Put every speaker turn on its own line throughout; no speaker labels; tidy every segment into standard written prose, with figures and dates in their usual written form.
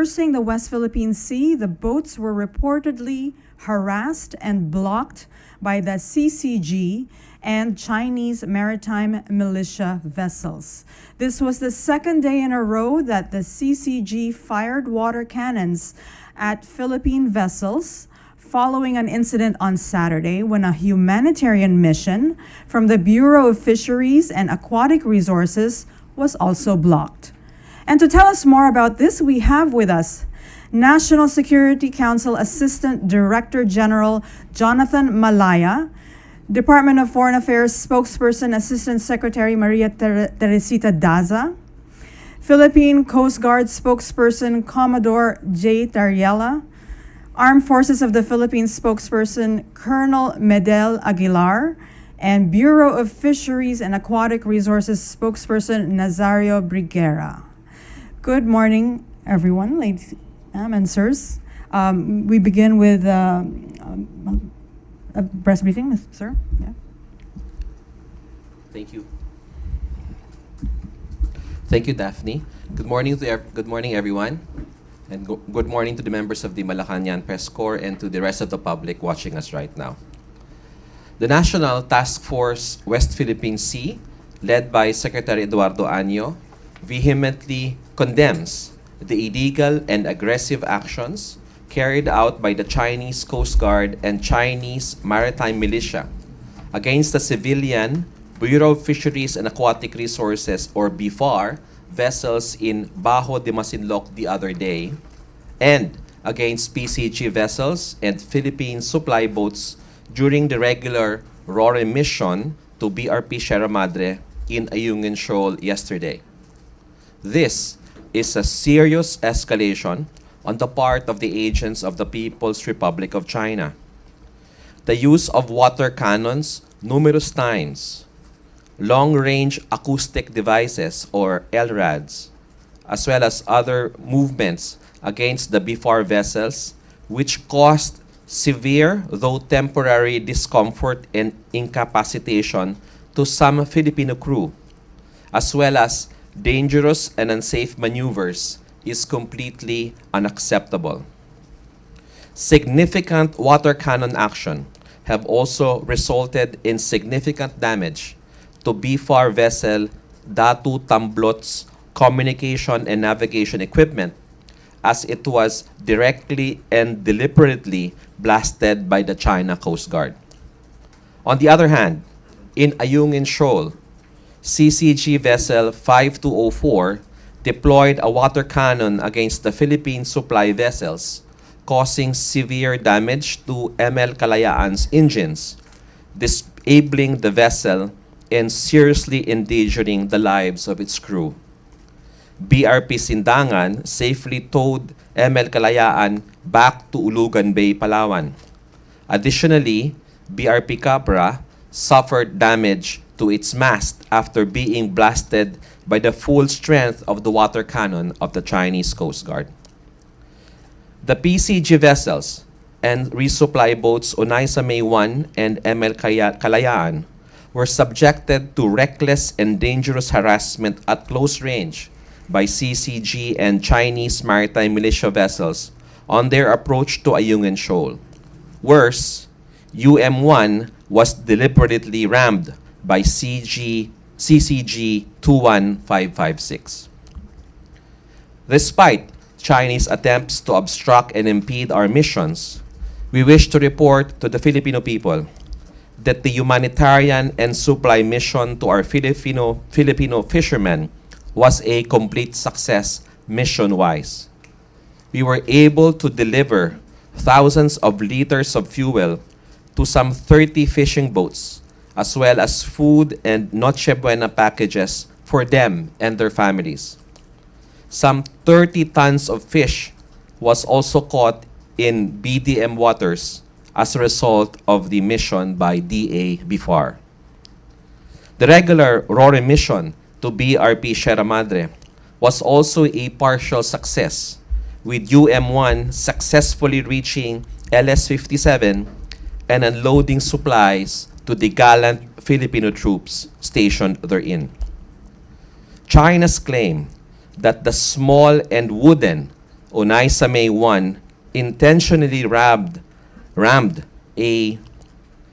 traversing the West Philippine Sea, the boats were reportedly harassed and blocked by the CCG and Chinese maritime militia vessels. This was the second day in a row that the CCG fired water cannons at Philippine vessels following an incident on Saturday when a humanitarian mission from the Bureau of Fisheries and Aquatic Resources was also blocked. And to tell us more about this, we have with us National Security Council Assistant Director General Jonathan Malaya, Department of Foreign Affairs Spokesperson Assistant Secretary Maria Teresita Daza, Philippine Coast Guard Spokesperson Commodore J. Tariela, Armed Forces of the Philippines Spokesperson Colonel Medel Aguilar, and Bureau of Fisheries and Aquatic Resources Spokesperson Nazario Briguera. Good morning, everyone, ladies and sirs. We begin with a press briefing, sir. Yeah.
Thank you. Thank you, Daphne. Good morning, everyone, and good morning to the members of the Malacanang Press Corps and to the rest of the public watching us right now. The National Task Force West Philippine Sea, led by Secretary Eduardo Año, vehemently condemns the illegal and aggressive actions carried out by the Chinese Coast Guard and Chinese Maritime Militia against the civilian Bureau of Fisheries and Aquatic Resources, or BFAR, vessels in Bajo de Masinloc the other day, and against PCG vessels and Philippine supply boats during the regular RORE mission to BRP Sierra Madre in Ayungin Shoal yesterday. This is a serious escalation on the part of the agents of the People's Republic of China. The use of water cannons numerous times, long-range acoustic devices or LRADs, as well as other movements against the BFAR vessels, which caused severe though temporary discomfort and incapacitation to some Filipino crew, as well as dangerous and unsafe maneuvers, is completely unacceptable. Significant water cannon action have also resulted in significant damage to BFAR vessel Datu Tamblot's communication and navigation equipment, as it was directly and deliberately blasted by the China Coast Guard. On the other hand, in Ayungin Shoal, CCG vessel 5204 deployed a water cannon against the Philippine supply vessels, causing severe damage to ML Kalayaan's engines, disabling the vessel and seriously endangering the lives of its crew. BRP Sindangan safely towed ML Kalayaan back to Ulugan Bay, Palawan. Additionally, BRP Capra suffered damage to its mast after being blasted by the full strength of the water cannon of the Chinese Coast Guard. The PCG vessels and resupply boats Onaisa May 1 and ML Kalayaan were subjected to reckless and dangerous harassment at close range by CCG and Chinese maritime militia vessels on their approach to Ayungin Shoal. Worse, UM-1 was deliberately rammed by CCG 21556. Despite Chinese attempts to obstruct and impede our missions, we wish to report to the Filipino people that the humanitarian and supply mission to our Filipino fishermen was a complete success mission-wise. We were able to deliver thousands of liters of fuel to some 30 fishing boats, as well as food and Noche Buena packages for them and their families. Some 30 tons of fish was also caught in BDM waters as a result of the mission by DA BFAR. The regular RORE mission to BRP Sierra Madre was also a partial success, with UM-1 successfully reaching LS-57 and unloading supplies to the gallant Filipino troops stationed therein. China's claim that the small and wooden Onaisa May 1 intentionally rammed a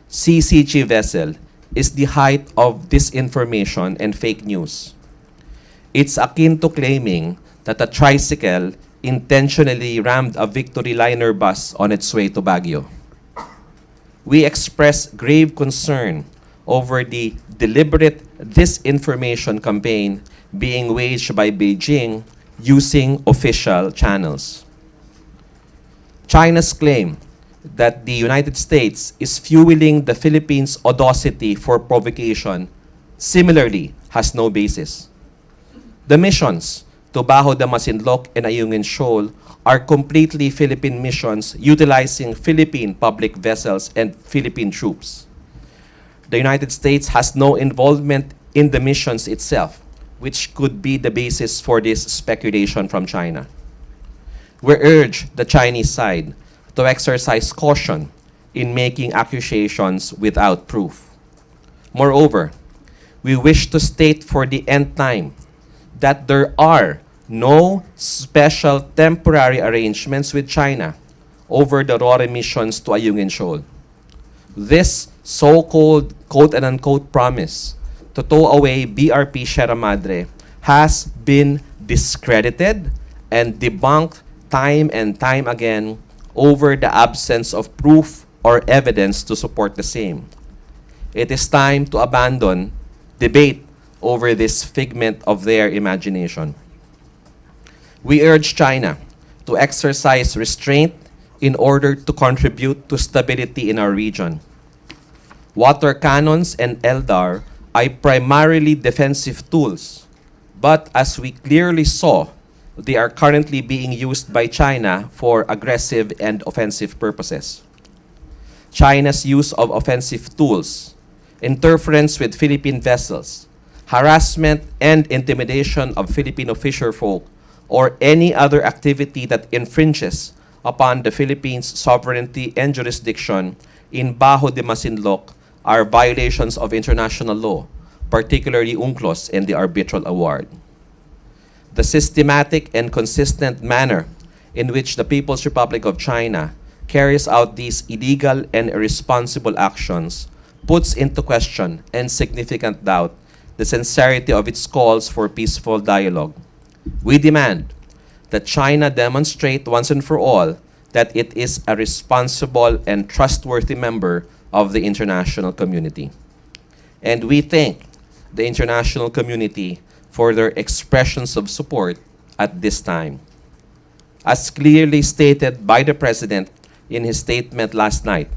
CCG vessel is the height of disinformation and fake news. It's akin to claiming that a tricycle intentionally rammed a Victory liner bus on its way to Baguio. We express grave concern over the deliberate disinformation campaign being waged by Beijing using official channels. China's claim that the United States is fueling the Philippines' audacity for provocation similarly has no basis. The missions to Bajo de Masinloc and Ayungin Shoal are completely Philippine missions utilizing Philippine public vessels and Philippine troops. The United States has no involvement in the missions itself, which could be the basis for this speculation from China. We urge the Chinese side to exercise caution in making accusations without proof. Moreover, we wish to state for the nth time that there are no special temporary arrangements with China over the RORE missions to Ayungin Shoal. This so-called quote-unquote promise to tow away BRP Sierra Madre has been discredited and debunked time and time again over the absence of proof or evidence to support the same. It is time to abandon debate over this figment of their imagination. We urge China to exercise restraint in order to contribute to stability in our region. Water cannons and LDAR are primarily defensive tools, but as we clearly saw, they are currently being used by China for aggressive and offensive purposes. China's use of offensive tools, interference with Philippine vessels, harassment and intimidation of Filipino fisherfolk, or any other activity that infringes upon the Philippines' sovereignty and jurisdiction in Bajo de Masinloc are violations of international law, particularly UNCLOS and the arbitral award. The systematic and consistent manner in which the People's Republic of China carries out these illegal and irresponsible actions puts into question and significant doubt the sincerity of its calls for peaceful dialogue. We demand that China demonstrate once and for all that it is a responsible and trustworthy member of the international community. And we thank the international community for their expressions of support at this time. As clearly stated by the President in his statement last night,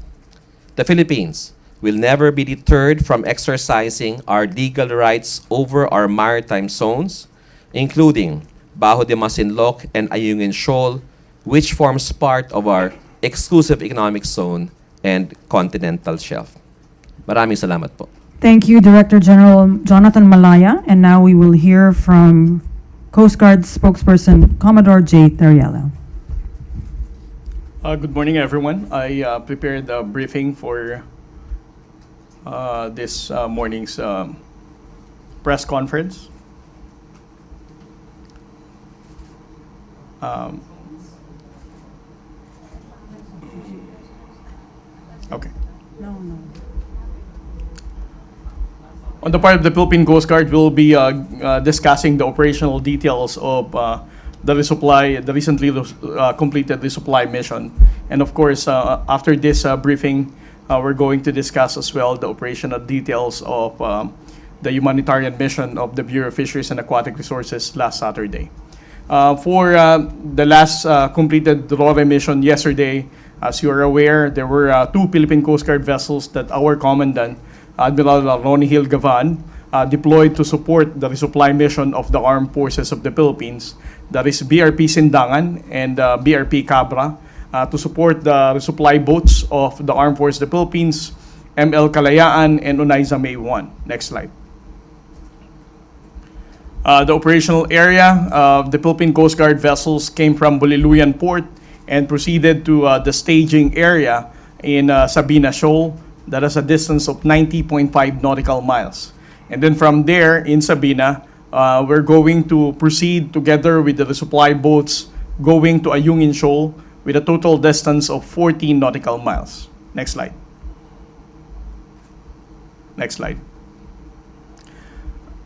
the Philippines will never be deterred from exercising our legal rights over our maritime zones, including Bajo de Masinloc and Ayungin Shoal, which forms part of our exclusive economic zone and continental shelf. Maraming salamat po.
Thank you, Director General Jonathan Malaya. And now we will hear from Coast Guard spokesperson Commodore J. Theriello.
Good morning, everyone. I prepared a briefing for this morning's press conference. Okay.
No.
On the part of the Philippine Coast Guard, we'll be discussing the operational details of the resupply, the recently completed resupply mission. And of course, after this briefing, we're going to discuss as well the operational details of the humanitarian mission of the Bureau of Fisheries and Aquatic Resources last Saturday. For the last completed RORE mission yesterday, as you are aware, there were two Philippine Coast Guard vessels that our Commandant, Admiral Ronnie Hill Gavan, deployed to support the resupply mission of the Armed Forces of the Philippines. That is BRP Sindangan and BRP Cabra, to support the resupply boats of the Armed Forces of the Philippines, ML Kalayaan and Onaisa May 1. Next slide. The operational area of the Philippine Coast Guard vessels came from Buliluyan Port and proceeded to the staging area in Sabina Shoal. That is a distance of 90.5 nautical miles. And then from there in Sabina, we're going to proceed together with the resupply boats going to Ayungin Shoal with a total distance of 14 nautical miles. Next slide. Next slide.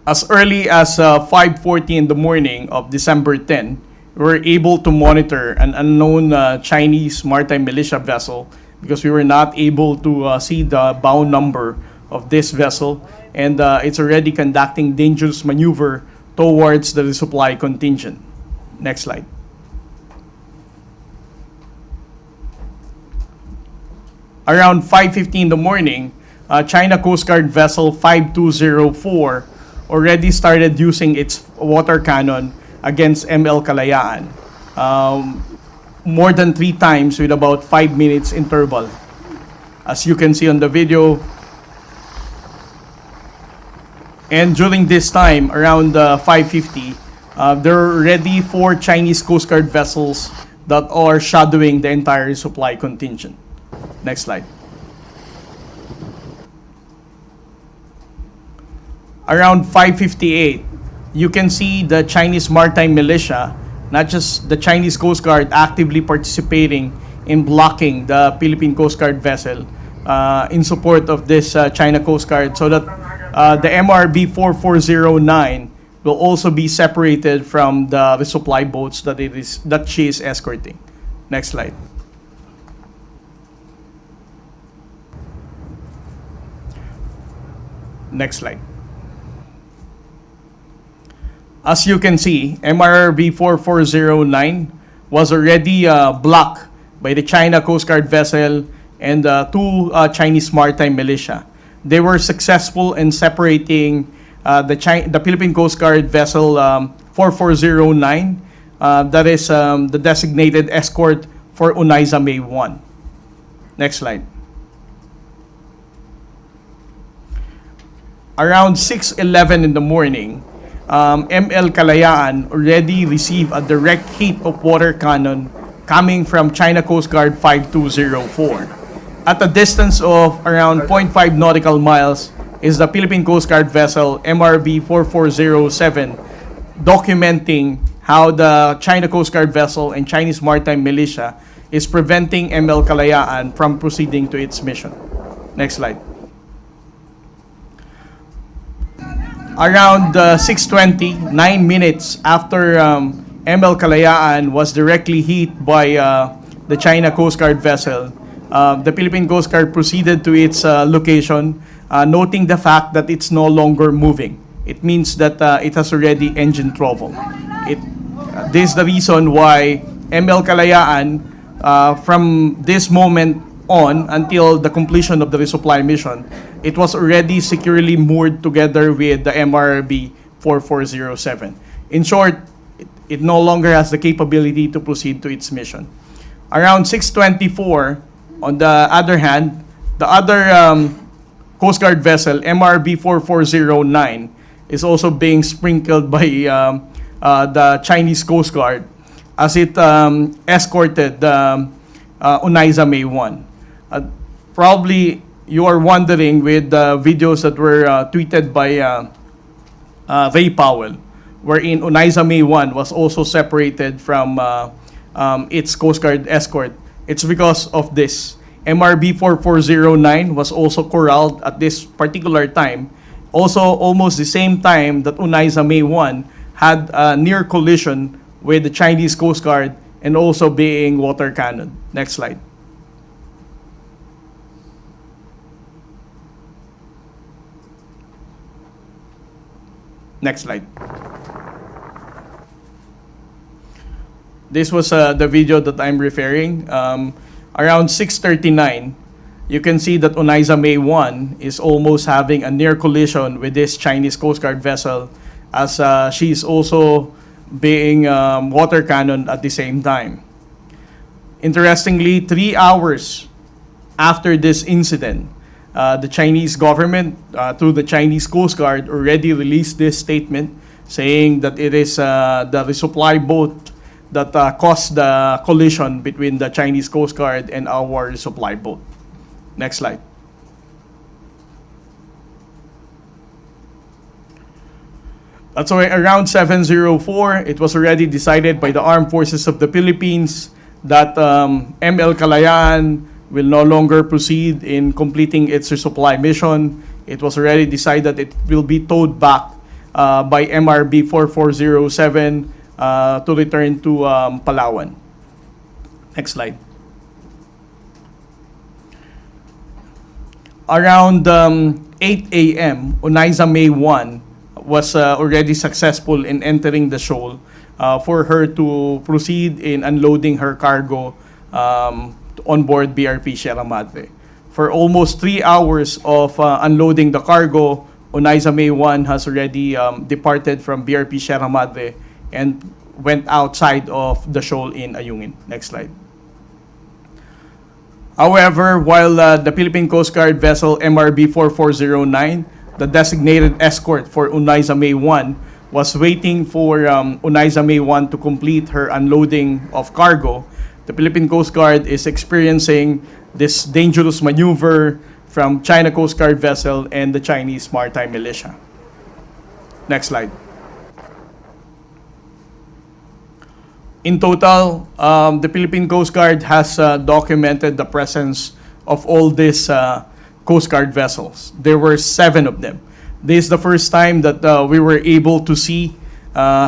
As early as 5:40 in the morning of December 10, we were able to monitor an unknown Chinese maritime militia vessel because we were not able to see the bow number of this vessel, and it's already conducting dangerous maneuver towards the resupply contingent. Next slide. Around 5:50 in the morning, China Coast Guard vessel 5204 already started using its water cannon against ML Kalayaan, more than 3 times with about 5 minutes interval. As you can see on the video, and during this time, around 5:50, there are already 4 Chinese Coast Guard vessels that are shadowing the entire supply contingent. Next slide. Around 5:58, you can see the Chinese maritime militia, not just the Chinese Coast Guard, actively participating in blocking the Philippine Coast Guard vessel in support of this China Coast Guard, so that the MRB 4409 will also be separated from the resupply boats that she is escorting. Next slide. Next slide. As you can see, MRB 4409 was already blocked by the China Coast Guard vessel and 2 Chinese maritime militia. They were successful in separating the Philippine Coast Guard vessel 4409, that is the designated escort for Unaiza May 1. Next slide. Around 6:11 in the morning, ML Kalayaan already received a direct hit of water cannon coming from China Coast Guard 5204. At a distance of around 0.5 nautical miles is the Philippine Coast Guard vessel MRB 4407, documenting how the China Coast Guard vessel and Chinese maritime militia is preventing ML Kalayaan from proceeding to its mission. Next slide. Around 6:20, 9 minutes after ML Kalayaan was directly hit by the China Coast Guard vessel, the Philippine Coast Guard proceeded to its location, noting the fact that it's no longer moving. It means that it has already engine trouble. This is the reason why ML Kalayaan, from this moment on until the completion of the resupply mission, it was already securely moored together with the MRB 4407. In short, it no longer has the capability to proceed to its mission. Around 6:24, on the other hand, the other Coast Guard vessel, MRB 4409, is also being sprinkled by the Chinese Coast Guard as it escorted Unaiza May 1. Probably you are wondering with the videos that were tweeted by Ray Powell, wherein Unaiza May 1 was also separated from its Coast Guard escort. It's because of this. MRB 4409 was also corralled at this particular time, also almost the same time that Unaiza May 1 had a near collision with the Chinese Coast Guard and also being water cannon. Next slide. Next slide. This was the video that I'm referring. Around 6:39, you can see that Unaiza May 1 is almost having a near collision with this Chinese Coast Guard vessel, as she is also being water cannon at the same time. Interestingly, 3 hours after this incident, the Chinese government, through the Chinese Coast Guard, already released this statement saying that it is the resupply boat that caused the collision between the Chinese Coast Guard and our resupply boat. Next slide. So around 7:04, it was already decided by the Armed Forces of the Philippines that ML Kalayaan will no longer proceed in completing its resupply mission. It was already decided that it will be towed back by MRB 4407 to return to Palawan. Next slide. Around 8 a.m., Onaiza May 1 was already successful in entering the shoal for her to proceed in unloading her cargo on board BRP Sierra Madre. For almost 3 hours of unloading the cargo, Onaiza May 1 has already departed from BRP Sierra Madre and went outside of the shoal in Ayungin. Next slide. However, while the Philippine Coast Guard vessel MRB 4409, the designated escort for Onaiza May 1, was waiting for Onaiza May 1 to complete her unloading of cargo, the Philippine Coast Guard is experiencing this dangerous maneuver from China Coast Guard vessel and the Chinese Maritime Militia. Next slide. In total, the Philippine Coast Guard has documented the presence of all these Coast Guard vessels. There were 7 of them. This is the first time that we were able to see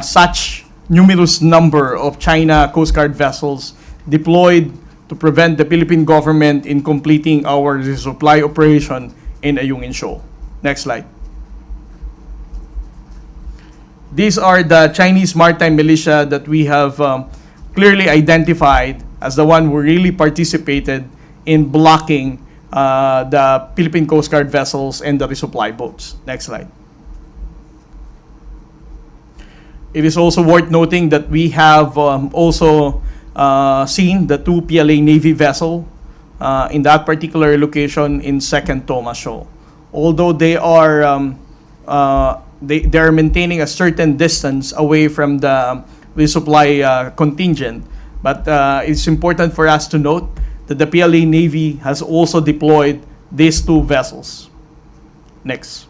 such numerous number of China Coast Guard vessels deployed to prevent the Philippine government in completing our resupply operation in Ayungin Shoal. Next slide. These are the Chinese Maritime Militia that we have clearly identified as the one who really participated in blocking the Philippine Coast Guard vessels and the resupply boats. Next slide. It is also worth noting that we have also seen the 2 PLA Navy vessel in that particular location in 2nd Thomas Shoal. Although they are maintaining a certain distance away from the resupply contingent, but it's important for us to note that the PLA Navy has also deployed these 2 vessels. Next.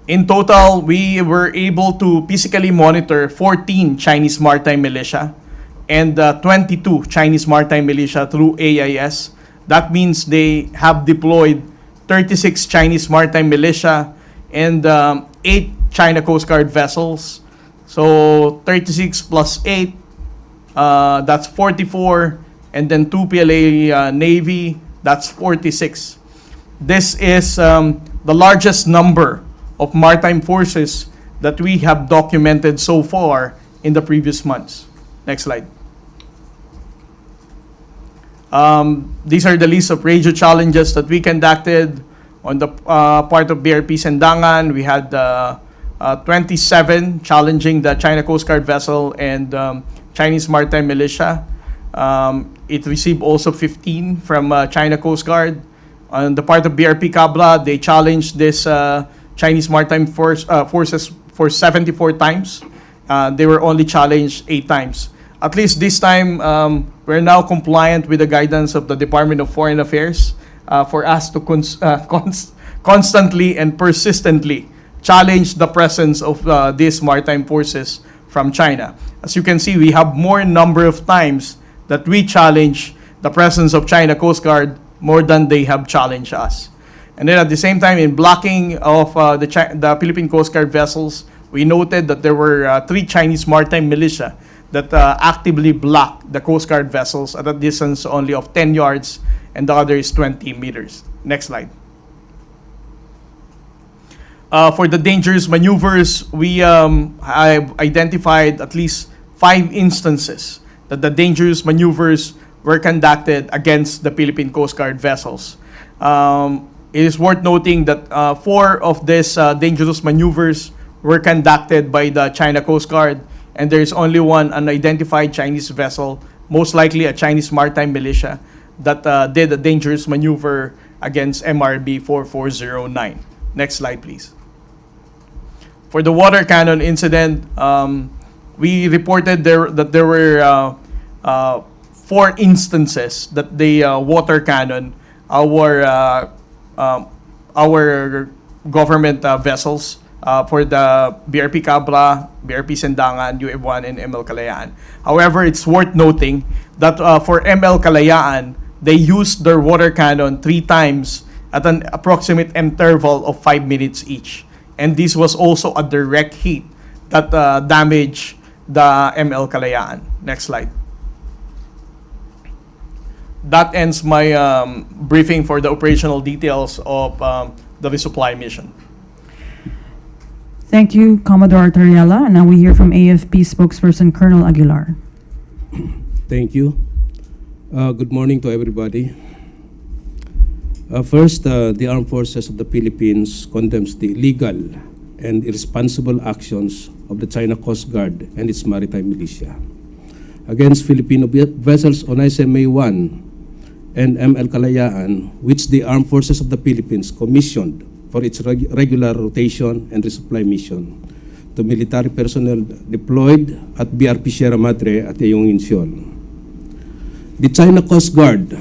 In total, we were able to physically monitor 14 Chinese Maritime Militia and 22 Chinese Maritime Militia through AIS. That means they have deployed 36 Chinese Maritime Militia and 8 China Coast Guard vessels. So 36 plus 8, that's 44, and then 2 PLA Navy, that's 46. This is the largest number of maritime forces that we have documented so far in the previous months. Next slide. These are the list of radio challenges that we conducted on the part of BRP Sendangan. We had 27 challenging the China Coast Guard vessel and Chinese Maritime Militia. It received also 15 from China Coast Guard. On the part of BRP Cabra, they challenged this Chinese Maritime forces for 74 times. They were only challenged 8 times. At least this time, we're now compliant with the guidance of the Department of Foreign Affairs for us to constantly and persistently challenge the presence of these maritime forces from China. As you can see, we have more number of times that we challenge the presence of China Coast Guard more than they have challenged us. And then at the same time, in blocking of the Philippine Coast Guard vessels, we noted that there were 3 Chinese Maritime Militia that actively blocked the Coast Guard vessels at a distance only of 10 yards, and the other is 20 meters. Next slide. For the dangerous maneuvers, we have identified at least 5 instances that the dangerous maneuvers were conducted against the Philippine Coast Guard vessels. It is worth noting that 4 of these dangerous maneuvers were conducted by the China Coast Guard, and there is only one unidentified Chinese vessel, most likely a Chinese Maritime Militia, that did a dangerous maneuver against MRB 4409. Next slide, please. For the water cannon incident, we reported that there were 4 instances that the water cannon, our government vessels for the BRP Cabra, BRP Sendangan, UM1, and ML Kalayaan. However, it's worth noting that for ML Kalayaan, they used their water cannon 3 times at an approximate interval of 5 minutes each. And this was also a direct hit that damaged the ML Kalayaan. Next slide. That ends my briefing for the operational details of the resupply mission.
Thank you, Commodore Tariela. And now we hear from AFP spokesperson Colonel Aguilar.
Thank you. Good morning to everybody. First, the Armed Forces of the Philippines condemns the illegal and irresponsible actions of the China Coast Guard and its maritime militia against Filipino vessels on SMA-1 and ML Kalayaan, which the Armed Forces of the Philippines commissioned for its regular rotation and resupply mission to military personnel deployed at BRP Sierra Madre at Ayungin, Seoul. The China Coast Guard,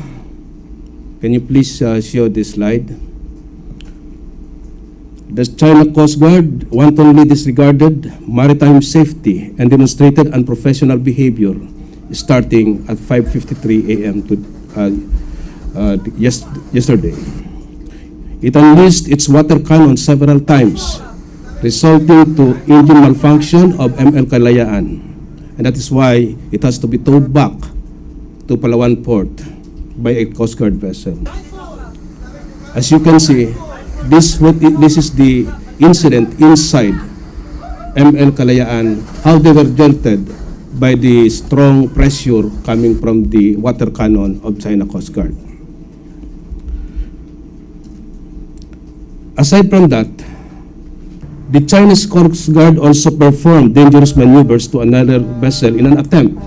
can you please show this slide? The China Coast Guard wantonly disregarded maritime safety and demonstrated unprofessional behavior starting at 5:53 a.m. Yesterday. It unleashed its water cannon several times, resulting to engine malfunction of ML Kalayaan, and that is why it has to be towed back to Palawan Port by a Coast Guard vessel. As you can see, this is the incident inside ML Kalayaan, how they were jolted by the strong pressure coming from the water cannon of China Coast Guard. Aside from that, the Chinese Coast Guard also performed dangerous maneuvers to another vessel in an attempt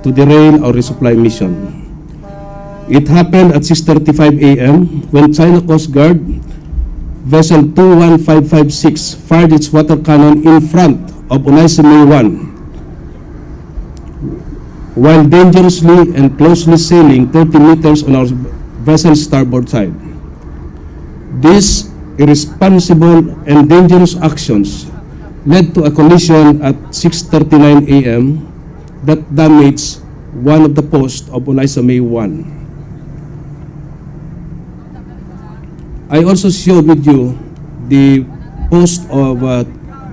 to derail our resupply mission. It happened at 6:35 a.m. when China Coast Guard vessel 21556 fired its water cannon in front of Onaisame 1 while dangerously and closely sailing 30 meters on our vessel's starboard side. These irresponsible and dangerous actions led to a collision at 6:39 a.m. that damaged one of the posts of Onaisame 1. I also showed with you the post of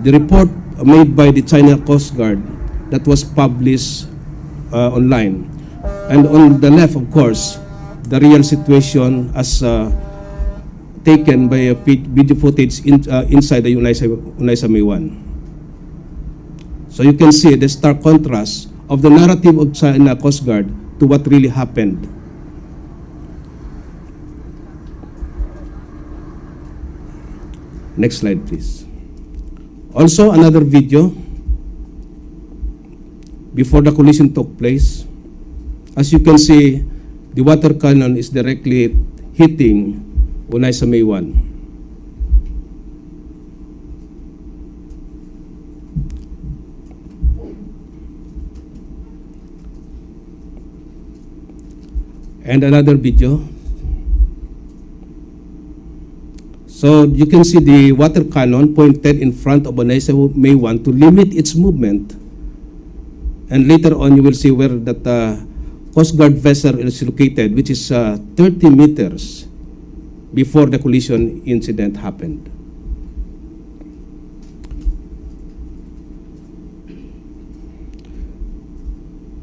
the report made by the China Coast Guard that was published online. And on the left, of course, the real situation as taken by a video footage inside the Onaisame 1. So you can see the stark contrast of the narrative of China Coast Guard to what really happened. Next slide, please. Also, another video before the collision took place. As you can see, the water cannon is directly hitting Onaisame 1. And another video. So you can see the water cannon pointed in front of Onaisame 1 to limit its movement. And later on you will see where that Coast Guard vessel is located, which is 30 meters before the collision incident happened.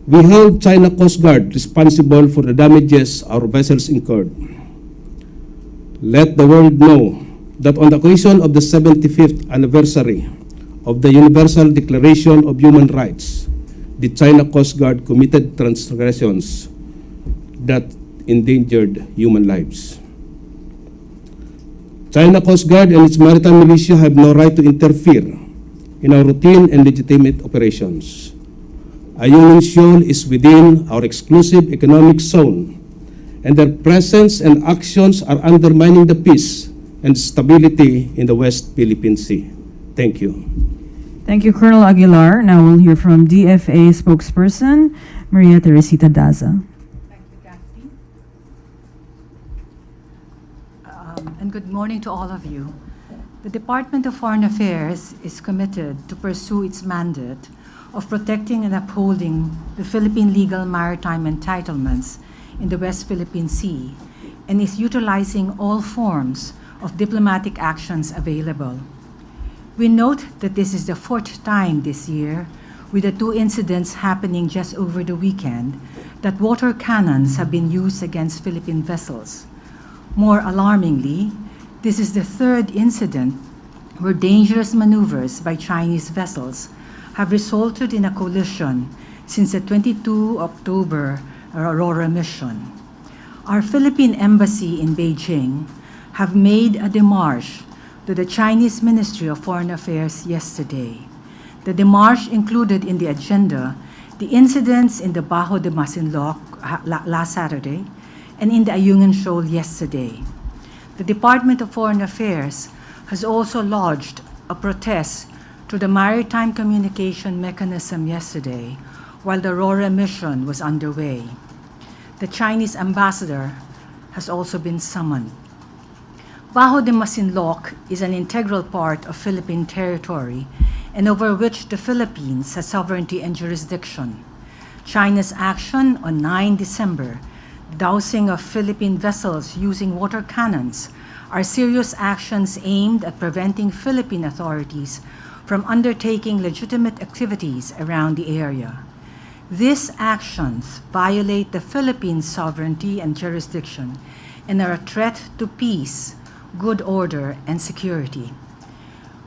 We hold China Coast Guard responsible for the damages our vessels incurred. Let the world know that on the occasion of the 75th anniversary of the Universal Declaration of Human Rights, the China Coast Guard committed transgressions that endangered human lives. China Coast Guard and its maritime militia have no right to interfere in our routine and legitimate operations. Ayungin Shoal is within our exclusive economic zone, and their presence and actions are undermining the peace and stability in the West Philippine Sea. Thank you.
Thank you, Colonel Aguilar. Now we'll hear from DFA spokesperson Maria Teresita Daza.
And good morning to all of you. The Department of Foreign Affairs is committed to pursue its mandate of protecting and upholding the Philippine legal maritime entitlements in the West Philippine Sea and is utilizing all forms of diplomatic actions available. We note that this is the fourth time this year, with the two incidents happening just over the weekend, that water cannons have been used against Philippine vessels. More alarmingly, this is the third incident where dangerous maneuvers by Chinese vessels have resulted in a collision since the 22 October Aurora mission. Our Philippine Embassy in Beijing have made a démarche to the Chinese Ministry of Foreign Affairs yesterday. The démarche included in the agenda the incidents in the Bajo de Masinloc last Saturday and in the Ayungin Shoal yesterday. The Department of Foreign Affairs has also lodged a protest to the maritime communication mechanism yesterday while the Aurora mission was underway. The Chinese ambassador has also been summoned. Bajo de Masinloc is an integral part of Philippine territory and over which the Philippines has sovereignty and jurisdiction. China's action on 9 December, dousing of Philippine vessels using water cannons, are serious actions aimed at preventing Philippine authorities from undertaking legitimate activities around the area. These actions violate the Philippines' sovereignty and jurisdiction and are a threat to peace, good order, and security.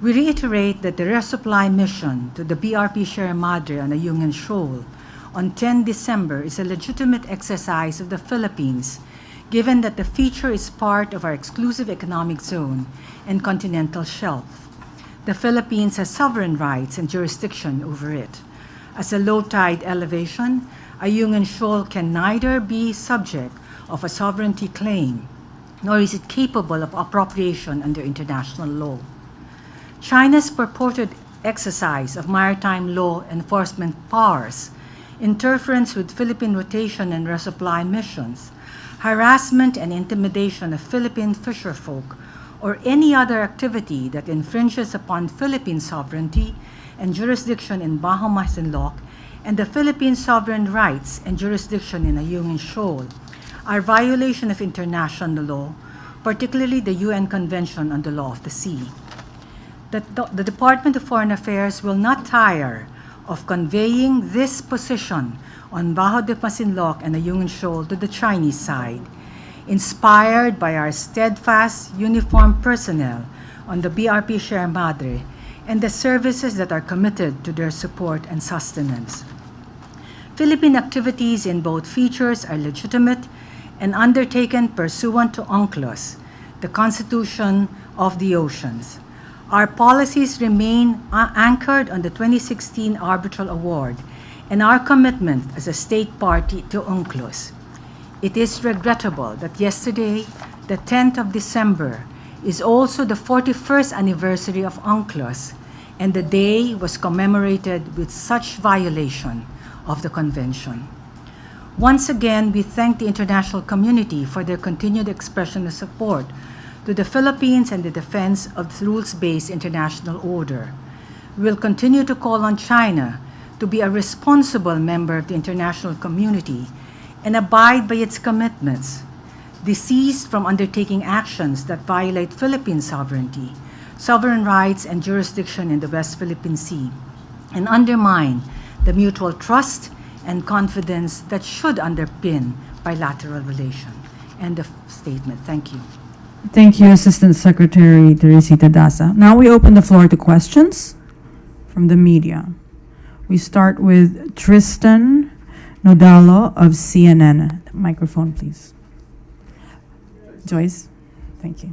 We reiterate that the resupply mission to the BRP Sierra Madre on Ayungin Shoal on 10 December is a legitimate exercise of the Philippines, given that the feature is part of our exclusive economic zone and continental shelf. The Philippines has sovereign rights and jurisdiction over it. As a low-tide elevation, Ayungin Shoal can neither be subject of a sovereignty claim, nor is it capable of appropriation under international law. China's purported exercise of maritime law enforcement powers, interference with Philippine rotation and resupply missions, harassment and intimidation of Philippine fisherfolk, or any other activity that infringes upon Philippine sovereignty and jurisdiction in Bajo Masinloc and the Philippine sovereign rights and jurisdiction in Ayungin Shoal are violation of international law, particularly the UN Convention on the Law of the Sea. The Department of Foreign Affairs will not tire of conveying this position on Bajo de Masinloc and Ayungin Shoal to the Chinese side, inspired by our steadfast uniformed personnel on the BRP Sierra Madre and the services that are committed to their support and sustenance. Philippine activities in both features are legitimate and undertaken pursuant to UNCLOS, the Constitution of the Oceans. Our policies remain anchored on the 2016 Arbitral Award and our commitment as a state party to UNCLOS. It is regrettable that yesterday, the 10th of December, is also the 41st anniversary of UNCLOS, and the day was commemorated with such violation of the convention. Once again, we thank the international community for their continued expression of support to the Philippines and the defense of the rules-based international order. We will continue to call on China to be a responsible member of the international community and abide by its commitments, desist from undertaking actions that violate Philippine sovereignty, sovereign rights, and jurisdiction in the West Philippine Sea, and undermine the mutual trust and confidence that should underpin bilateral relations. End of statement. Thank you.
Thank you, Assistant Secretary Teresita Daza. Now we open the floor to questions from the media. We start with Tristan Nodalo of CNN. Microphone, please. Joyce, thank you.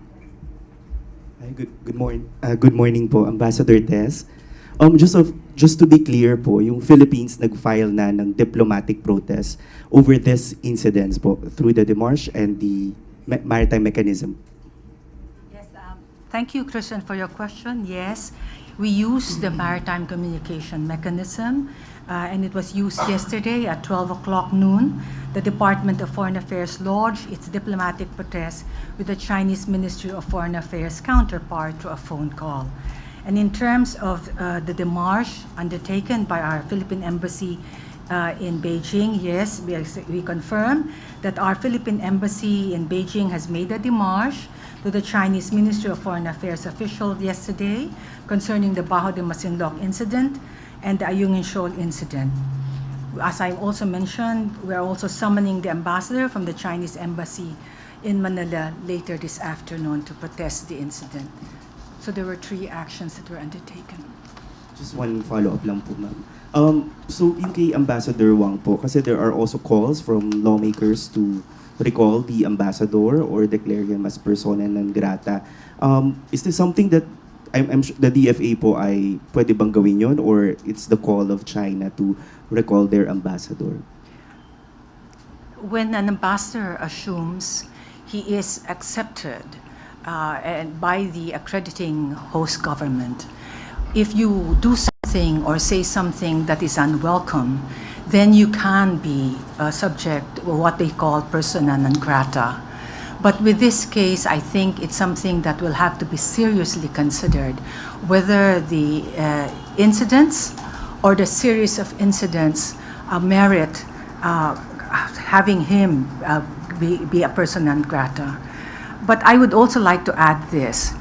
Hi, good morning po, Ambassador Tess. Just to be clear po, yung Philippines nag-file na ng diplomatic protest over this incidents po through the démarche and the maritime mechanism.
Yes, thank you, Christian, for your question. Yes, we use the maritime communication mechanism and it was used yesterday at 12 o'clock noon. The Department of Foreign Affairs lodged its diplomatic protest with the Chinese Ministry of Foreign Affairs counterpart through a phone call. And in terms of the démarche undertaken by our Philippine Embassy in Beijing, yes, we confirm that our Philippine Embassy in Beijing has made a démarche to the Chinese Ministry of Foreign Affairs official yesterday concerning the Bajo de Masinloc incident and the Ayungin Shoal incident. As I also mentioned, we are also summoning the ambassador from the Chinese Embassy in Manila later this afternoon to protest the incident. So there were 3 actions that were undertaken.
Just one follow-up lang po, ma'am. So yung kay Ambassador Wang po, kasi there are also calls from lawmakers to recall the ambassador or declare him as persona non grata. Is this something that I'm sure the DFA po ay pwede bang gawin yun, or it's the call of China to recall their ambassador?
When an ambassador assumes he is accepted and by the accrediting host government, if you do something or say something that is unwelcome, then you can be subject to what they call persona non grata. But with this case, I think it's something that will have to be seriously considered, whether the incidents or the series of incidents merit having him be a persona non grata. But I would also like to add this.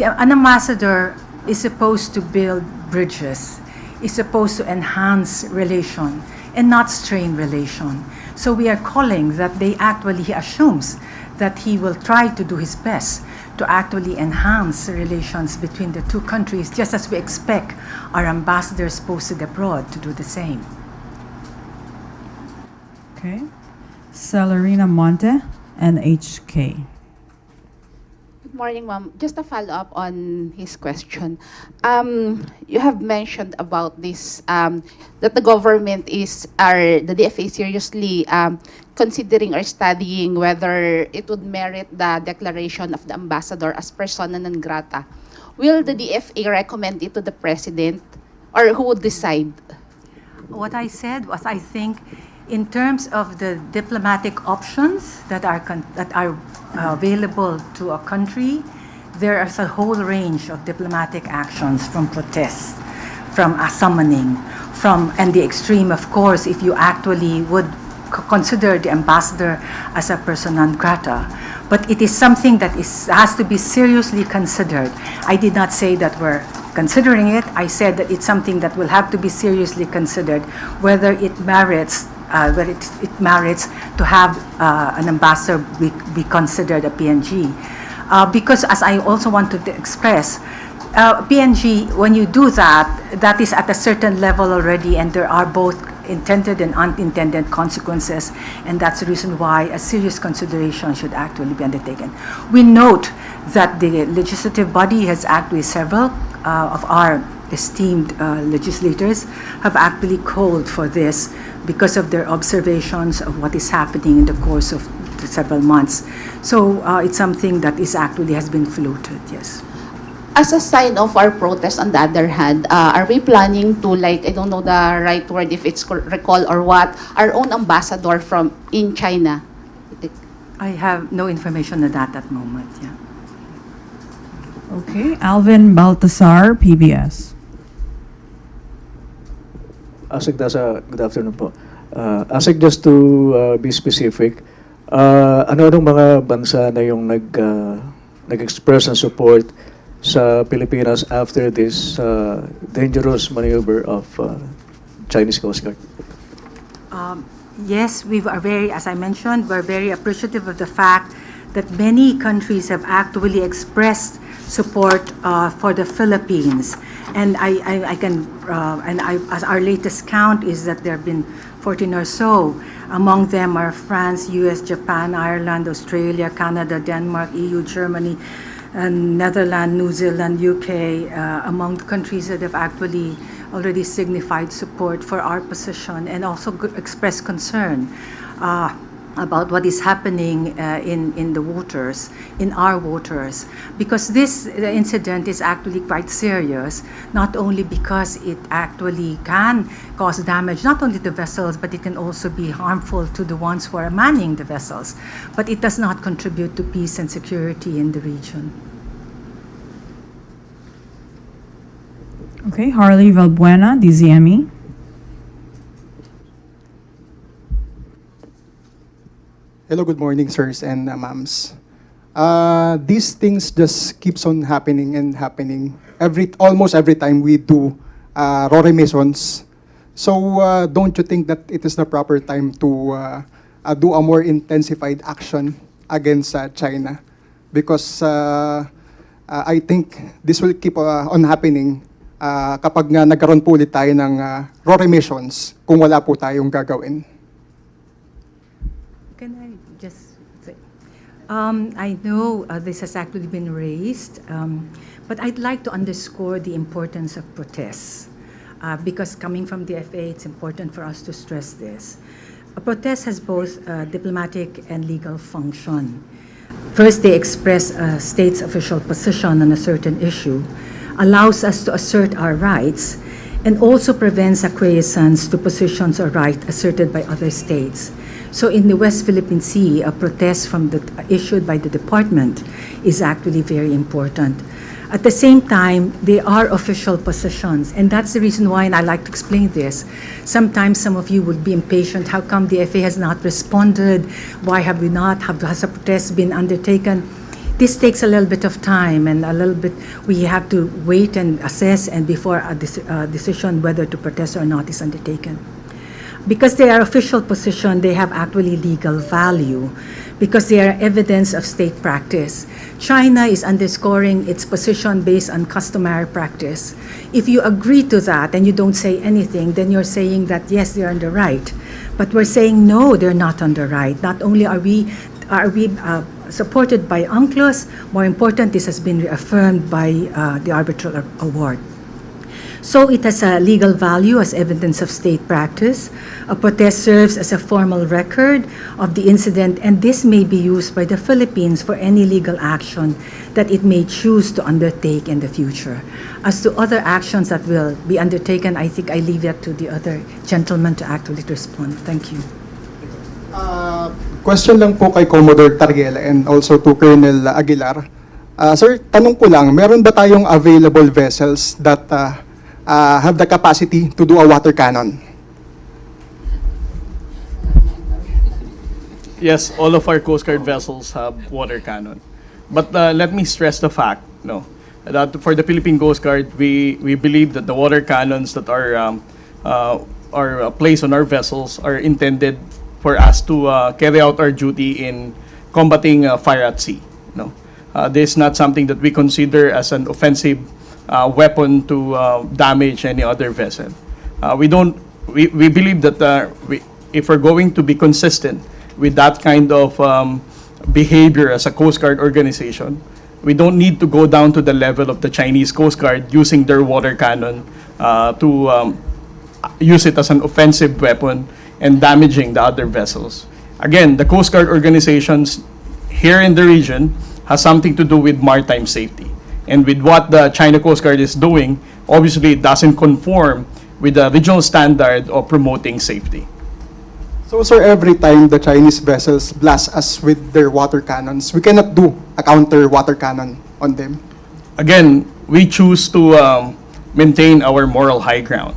An ambassador is supposed to build bridges, is supposed to enhance relation and not strain relation. So we are calling that he assumes that he will try to do his best to actually enhance relations between the 2 countries, just as we expect our ambassadors posted abroad to do the same.
Okay. Celerina Monte, NHK.
Good morning, ma'am. Just a follow-up on his question. You have mentioned about this, that the government the DFA seriously considering or studying whether it would merit the declaration of the ambassador as persona non grata. Will the DFA recommend it to the president, or who would decide?
What I said was, I think, in terms of the diplomatic options that are available to a country, there is a whole range of diplomatic actions, from protests, from a summoning, and the extreme, of course, if you actually would consider the ambassador as a persona non grata. But it is something that has to be seriously considered. I did not say that we're considering it. I said that it's something that will have to be seriously considered, whether it merits to have an ambassador be considered a PNG. Because, as I also want to express, PNG, when you do that, that is at a certain level already, and there are both intended and unintended consequences, and that's the reason why a serious consideration should actually be undertaken. We note that the legislative body has actually, several of our esteemed legislators have actually called for this because of their observations of what is happening in the course of the several months. So it's something that is actually has been floated, yes.
As a sign of our protest, on the other hand, are we planning to, like, I don't know the right word, if it's recall or what, our own ambassador in China?
I have no information on that at the moment, yeah.
Okay. Alvin Baltasar, PBS.
Asik Dasa, good afternoon po. Asik, just to be specific, ano-anong mga bansa na yung nag-express ng support sa Pilipinas after this dangerous maneuver of Chinese Coast Guard?
Yes, we are very, as I mentioned, we're very appreciative of the fact that many countries have actually expressed support for the Philippines. And as our latest count is that there have been 14 or so. Among them are France, US, Japan, Ireland, Australia, Canada, Denmark, EU, Germany, Netherlands, New Zealand, UK, among the countries that have actually already signified support for our position and also expressed concern. about what is happening in the waters, in our waters, because this incident is actually quite serious, not only because it actually can cause damage, not only to vessels, but it can also be harmful to the ones who are manning the vessels, but it does not contribute to peace and security in the region.
Okay, Harley Valbuena, DZME.
Hello, good morning, sirs and ma'ams. These things just keeps on happening and happening almost every time we do RORE missions. So don't you think that it is the proper time to do a more intensified action against China? Because I think this will keep on happening kapag nga nagkaroon po ulit tayo ng RORE missions kung wala po tayong gagawin.
Can I just say, I know this has actually been raised, but I'd like to underscore the importance of protests, because coming from the FA, it's important for us to stress this. A protest has both diplomatic and legal function. First, they express a state's official position on a certain issue, allows us to assert our rights, and also prevents acquiescence to positions or rights asserted by other states. So in the West Philippine Sea, a protest issued by the department is actually very important. At the same time, they are official positions, and that's the reason why, and I like to explain this. Sometimes some of you would be impatient. How come the FA has not responded? Why have we not? Has a protest been undertaken? This takes a little bit of time, and we have to wait and assess, and before a decision whether to protest or not is undertaken. Because they are official position, they have actually legal value, because they are evidence of state practice. China is underscoring its position based on customary practice. If you agree to that and you don't say anything, then you're saying that yes, they're on the right. But we're saying no, they're not on the right. Not only are we supported by UNCLOS, more important, this has been reaffirmed by the arbitral award. So it has a legal value as evidence of state practice. A protest serves as a formal record of the incident, and this may be used by the Philippines for any legal action that it may choose to undertake in the future. As to other actions that will be undertaken, I think I leave that to the other gentleman to actually respond. Thank you.
Question lang po kay Commodore Tarriela and also to Colonel Aguilar. Sir, tanong ko lang, meron ba tayong available vessels that have the capacity to do a water cannon?
Yes, all of our Coast Guard vessels have water cannon. But let me stress the fact, that for the Philippine Coast Guard, we believe that the water cannons that are placed on our vessels are intended for us to carry out our duty in combating fire at sea. This is not something that we consider as an offensive weapon to damage any other vessel. We believe that if we're going to be consistent with that kind of behavior as a Coast Guard organization, we don't need to go down to the level of the Chinese Coast Guard using their water cannon to use it as an offensive weapon and damaging the other vessels. Again, the Coast Guard organizations here in the region has something to do with maritime safety. And with what the China Coast Guard is doing, obviously it doesn't conform with the regional standard of promoting safety.
So, sir, every time the Chinese vessels blast us with their water cannons, we cannot do a counter water cannon on them?
Again, we choose to maintain our moral high ground.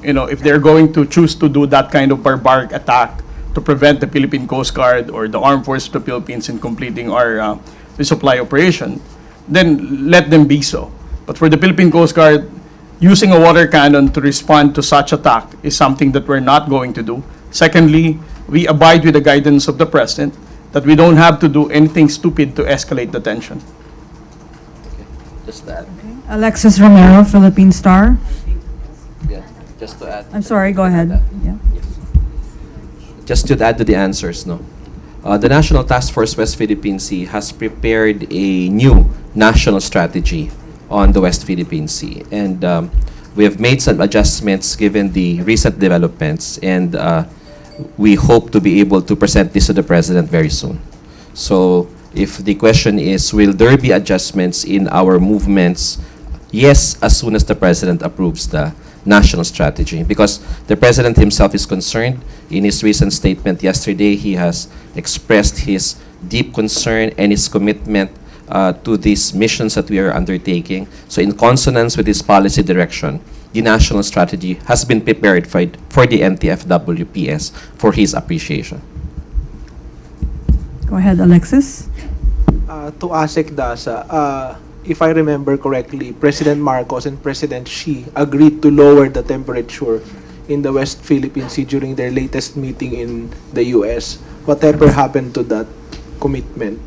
If they're going to choose to do that kind of barbaric attack to prevent the Philippine Coast Guard or the Armed Forces of the Philippines in completing our resupply operation, then let them be so. But for the Philippine Coast Guard, using a water cannon to respond to such attack is something that we're not going to do. Secondly, we abide with the guidance of the President that we don't have to do anything stupid to escalate the tension.
Okay. Just that.
Okay. Alexis Romero, Philippine Star.
Yeah. Just to add.
I'm sorry, go ahead. Yeah.
Just to add to the answers, the National Task Force West Philippine Sea has prepared a new national strategy on the West Philippine Sea, and we have made some adjustments given the recent developments, and we hope to be able to present this to the President very soon. So if the question is, will there be adjustments in our movements? Yes, as soon as the President approves the national strategy, because the President himself is concerned. In his recent statement yesterday, he has expressed his deep concern and his commitment to these missions that we are undertaking. So in consonance with his policy direction, the national strategy has been prepared for the NTF-WPS for his appreciation.
Go ahead, Alexis.
To ASEC DASA, if I remember correctly, President Marcos and President Xi agreed to lower the temperature in the West Philippine Sea during their latest meeting in the US. Whatever happened to that commitment?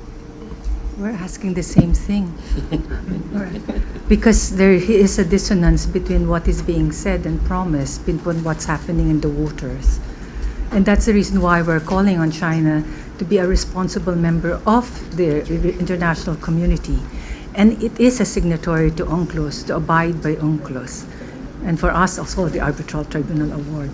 We're asking the same thing. Because there is a dissonance between what is being said and promised, between what's happening in the waters. And that's the reason why we're calling on China to be a responsible member of the international community. And it is a signatory to UNCLOS, to abide by UNCLOS. And for us, also the Arbitral Tribunal Award.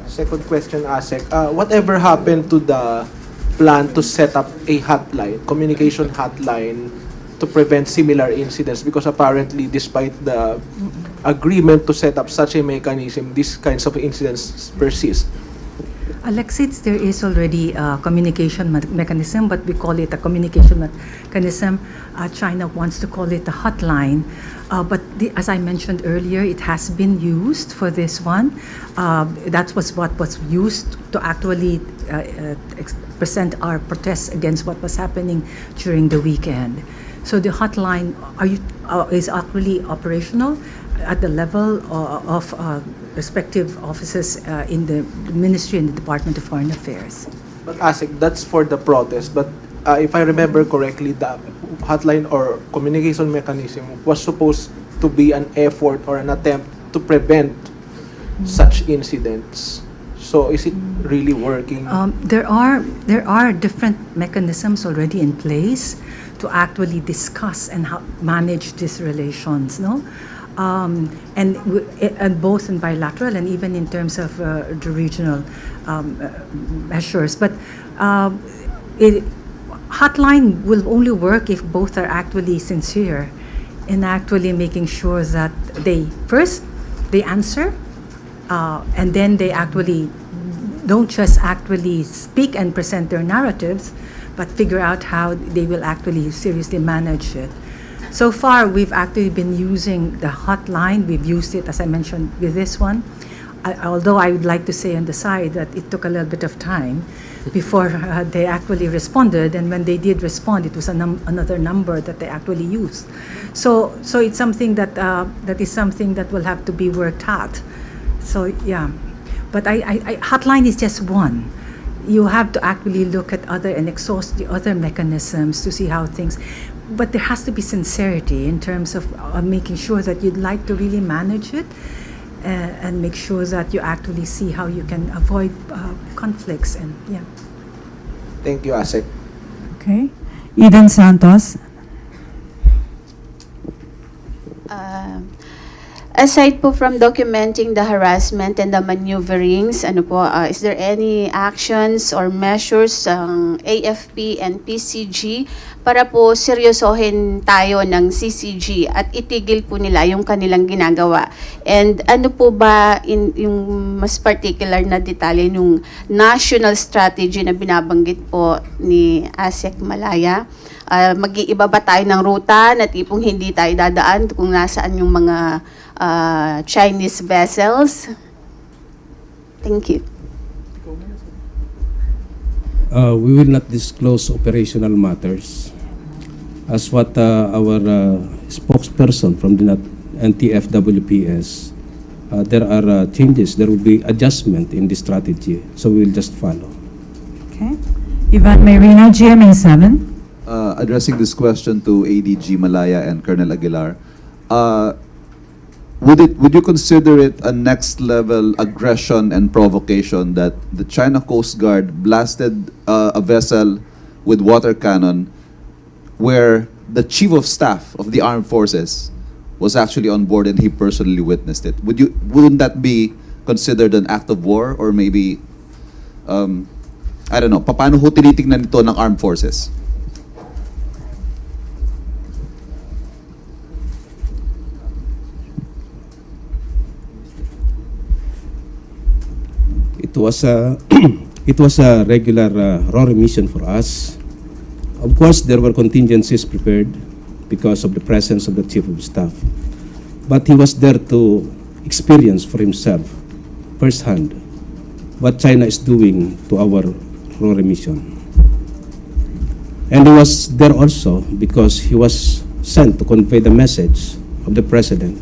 Second question, ASEC. Whatever happened to the plan to set up a hotline, communication hotline, to prevent similar incidents? Because apparently, despite the agreement to set up such a mechanism, these kinds of incidents persist.
Alexis, there is already a communication mechanism, but we call it a communication mechanism. China wants to call it a hotline. But as I mentioned earlier, it has been used for this one. That was what was used to actually present our protests against what was happening during the weekend. So the hotline is actually operational at the level of respective offices in the Ministry and the Department of Foreign Affairs.
But ASEC, that's for the protest. But if I remember correctly, the hotline or communication mechanism was supposed to be an effort or an attempt to prevent such incidents. So is it really working?
There are different mechanisms already in place to actually discuss and manage these relations, no? And both in bilateral and even in terms of the regional measures. But hotline will only work if both are actually sincere in actually making sure that they answer, and then they actually don't just actually speak and present their narratives, but figure out how they will actually seriously manage it. So far, we've actually been using the hotline. We've used it, as I mentioned, with this one. Although I would like to say on the side that it took a little bit of time before they actually responded. And when they did respond, it was another number that they actually used. So it's something that is something that will have to be worked out. So yeah, but hotline is just one. You have to actually look at other and exhaust the other mechanisms to see how things. But there has to be sincerity in terms of making sure that you'd like to really manage it and make sure that you actually see how you can avoid conflicts. And yeah.
Thank you, ASEC.
Okay. Eden Santos.
Aside po from documenting the harassment and the maneuverings, is there any actions or measures ang AFP and PCG para po seryosohin tayo ng CCG at itigil po nila yung kanilang ginagawa? And ano po ba yung mas particular na detalye ng national strategy na binabanggit po ni ASEC Malaya? Mag-iiba ba tayo ng ruta na tipong hindi tayo dadaan kung nasaan yung mga Chinese vessels? Thank you.
We will not disclose operational matters. As what our spokesperson from the NTF-WPS, there are changes, there will be adjustment in the strategy, so we will just follow.
Okay. Ivan Marino, GMA 7.
Addressing this question to ADG Malaya and Colonel Aguilar, would you consider it a next level aggression and provocation that the China Coast Guard blasted a vessel with water cannon where the Chief of Staff of the Armed Forces was actually on board and he personally witnessed it? Wouldn't that be considered an act of war or maybe I don't know, paano ho tinitingnan ito ng armed forces?
It was a regular RORE mission for us. Of course, there were contingencies prepared because of the presence of the Chief of Staff. But he was there to experience for himself, firsthand, what China is doing to our RORE mission. And he was there also because he was sent to convey the message of the President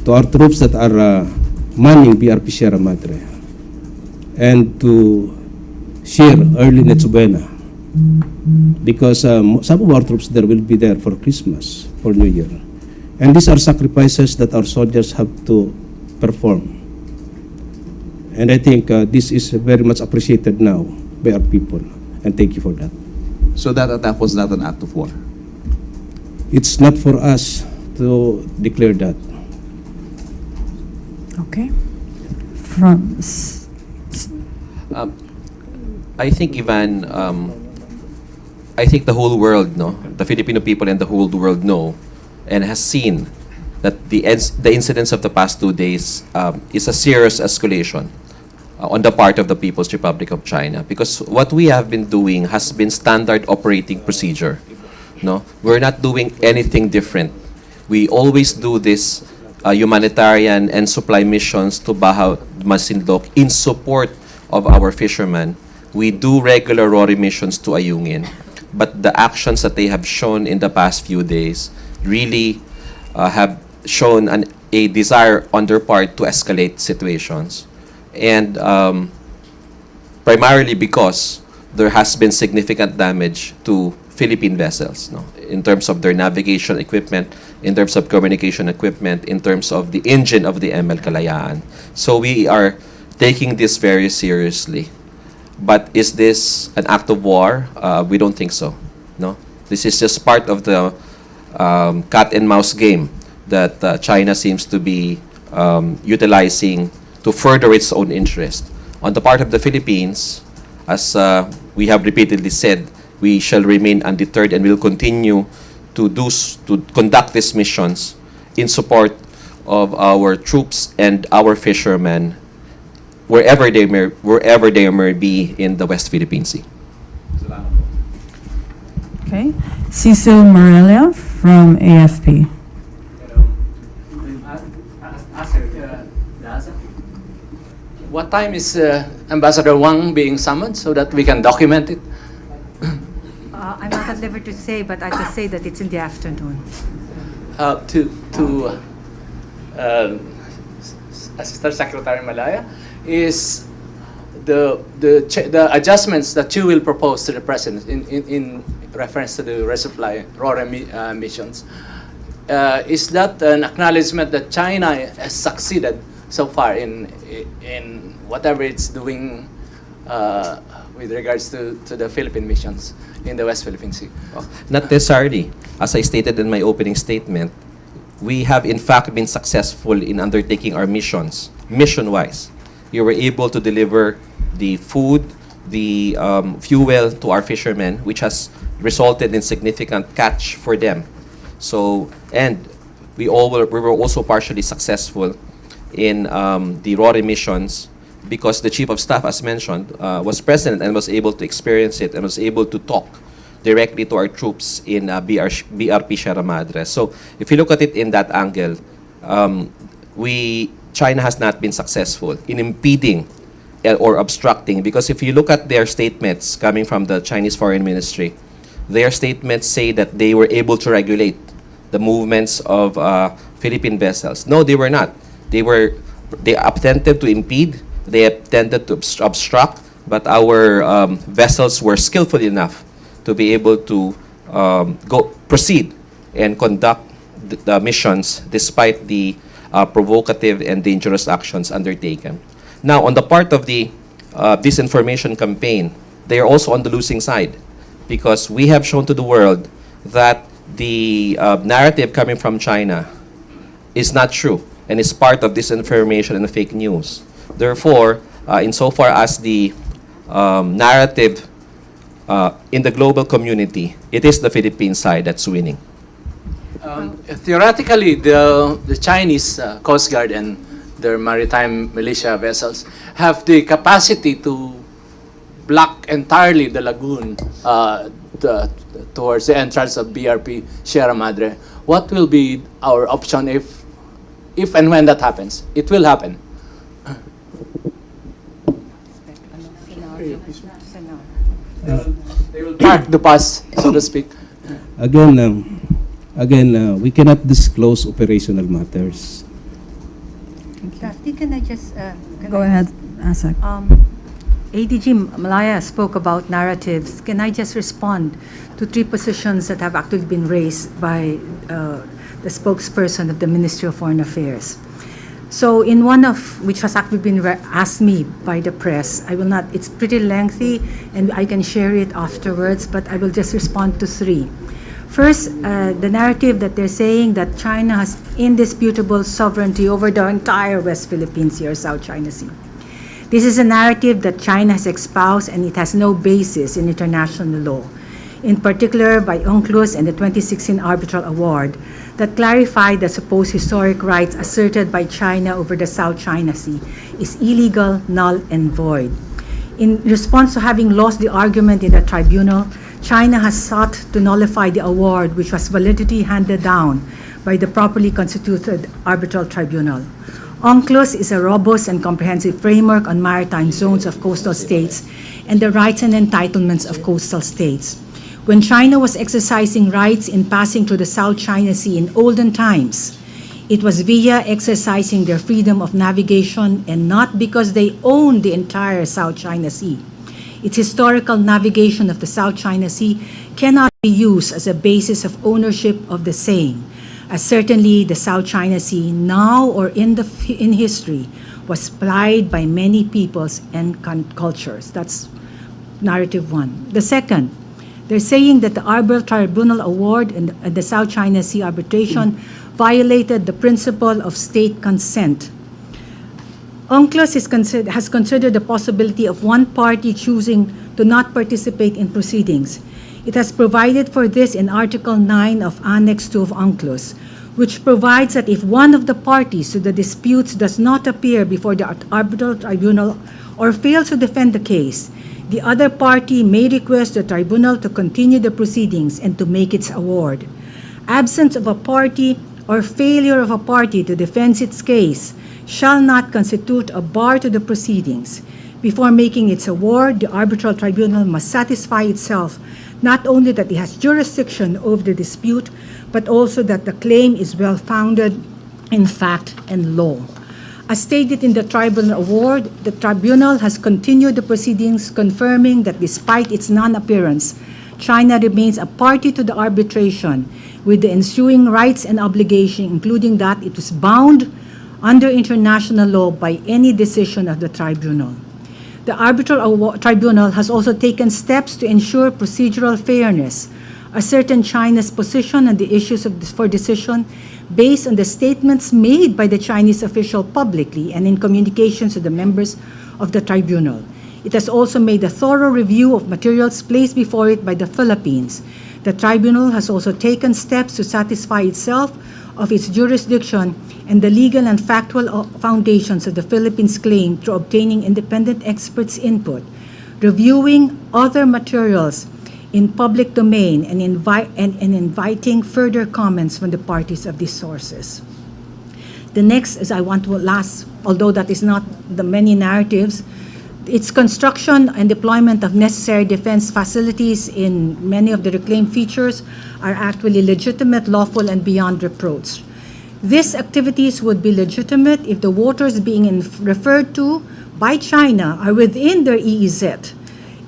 to our troops that are manning BRP Sierra Madre, and to share early Nochebuena, because some of our troops there will be there for Christmas, for New Year. And these are sacrifices that our soldiers have to perform. And I think this is very much appreciated now by our people, and thank you for that.
So that attack was not an act of war?
It's not for us to declare that.
Okay. From
I think, Ivan, I think the whole world, the Filipino people and the whole world know and has seen that the incidents of the past 2 days is a serious escalation on the part of the People's Republic of China, because what we have been doing has been standard operating procedure. No, we're not doing anything different. We always do this humanitarian and supply missions to Baha Masinloc in support of our fishermen. We do regular RORE missions to Ayungin, but the actions that they have shown in the past few days really have shown a desire on their part to escalate situations, and primarily because there has been significant damage to Philippine vessels, in terms of their navigation equipment, in terms of communication equipment, in terms of the engine of the ML Kalayaan. So we are taking this very seriously. But is this an act of war? We don't think so. No, this is just part of the cat and mouse game that China seems to be utilizing to further its own interest. On the part of the Philippines, as we have repeatedly said, we shall remain undeterred and will continue to conduct these missions in support of our troops and our fishermen, wherever they may be in the West Philippine Sea.
Okay. Cecil Morelia from AFP.
What time is Ambassador Wang being summoned so that we can document it?
I'm not at liberty to say, but I can say that it's in the afternoon.
To Assistant Secretary Malaya, is the adjustments that you will propose to the President in reference to the resupply RORE missions, is that an acknowledgement that China has succeeded so far in whatever it's doing with regards to the Philippine missions in the West Philippine Sea?
Not necessarily. As I stated in my opening statement, we have in fact been successful in undertaking our missions, mission-wise. We were able to deliver the food, the fuel to our fishermen, which has resulted in significant catch for them. So, and we were also partially successful in the RORE missions because the Chief of Staff, as mentioned, was present and was able to experience it and was able to talk directly to our troops in BRP Sierra Madre. So if you look at it in that angle, China has not been successful in impeding or obstructing, because if you look at their statements coming from the Chinese Foreign Ministry, their statements say that they were able to regulate the movements of Philippine vessels. No, they were not. They attempted to impede, they attempted to obstruct, but our vessels were skillful enough to be able to proceed and conduct the missions despite the provocative and dangerous actions undertaken. Now, on the part of the disinformation campaign, they are also on the losing side, because we have shown to the world that the narrative coming from China is not true and is part of disinformation and fake news. Therefore, insofar as the narrative in the global community, it is the Philippine side that's winning.
Theoretically, the Chinese Coast Guard and their maritime militia vessels have the capacity to block entirely the lagoon towards the entrance of BRP Sierra Madre. What will be our option if and when that happens? It will happen. They will park the bus, so to speak.
Again, we cannot disclose operational matters.
Daphne, can I just...
Go ahead, Asek.
ADG Malaya spoke about narratives. Can I just respond to 3 positions that have actually been raised by the spokesperson of the Ministry of Foreign Affairs? So in one of which has actually been asked me by the press, I will not, it's pretty lengthy and I can share it afterwards, but I will just respond to 3. First, the narrative that they're saying that China has indisputable sovereignty over the entire West Philippine Sea or South China Sea. This is a narrative that China has espoused and it has no basis in international law, in particular by UNCLOS and the 2016 Arbitral Award that clarified the supposed historic rights asserted by China over the South China Sea is illegal, null, and void. In response to having lost the argument in the tribunal, China has sought to nullify the award, which was validity handed down by the properly constituted arbitral tribunal. UNCLOS is a robust and comprehensive framework on maritime zones of coastal states and the rights and entitlements of coastal states. When China was exercising rights in passing through the South China Sea in olden times, it was via exercising their freedom of navigation and not because they owned the entire South China Sea. Its historical navigation of the South China Sea cannot be used as a basis of ownership of the same, as certainly the South China Sea now or in history was plied by many peoples and cultures. That's narrative 1. The second, they're saying that the Arbitral Tribunal Award in the South China Sea arbitration violated the principle of state consent. UNCLOS has considered the possibility of one party choosing to not participate in proceedings. It has provided for this in Article 9 of Annex 2 of UNCLOS, which provides that if one of the parties to the disputes does not appear before the arbitral tribunal or fails to defend the case, the other party may request the tribunal to continue the proceedings and to make its award. Absence of a party or failure of a party to defend its case shall not constitute a bar to the proceedings. Before making its award, the arbitral tribunal must satisfy itself not only that it has jurisdiction over the dispute, but also that the claim is well-founded in fact and law. As stated in the tribunal award, the tribunal has continued the proceedings, confirming that despite its non-appearance, China remains a party to the arbitration with the ensuing rights and obligations, including that it was bound under international law by any decision of the tribunal. The arbitral tribunal has also taken steps to ensure procedural fairness, ascertain China's position on the issues for decision based on the statements made by the Chinese official publicly and in communications to the members of the tribunal. It has also made a thorough review of materials placed before it by the Philippines. The tribunal has also taken steps to satisfy itself of its jurisdiction and the legal and factual foundations of the Philippines' claim through obtaining independent experts' input, reviewing other materials in public domain, and inviting further comments from the parties of these sources. The next is I want to last, although that is not the many narratives, its construction and deployment of necessary defense facilities in many of the reclaimed features are actually legitimate, lawful, and beyond reproach. These activities would be legitimate if the waters being referred to by China are within their EEZ.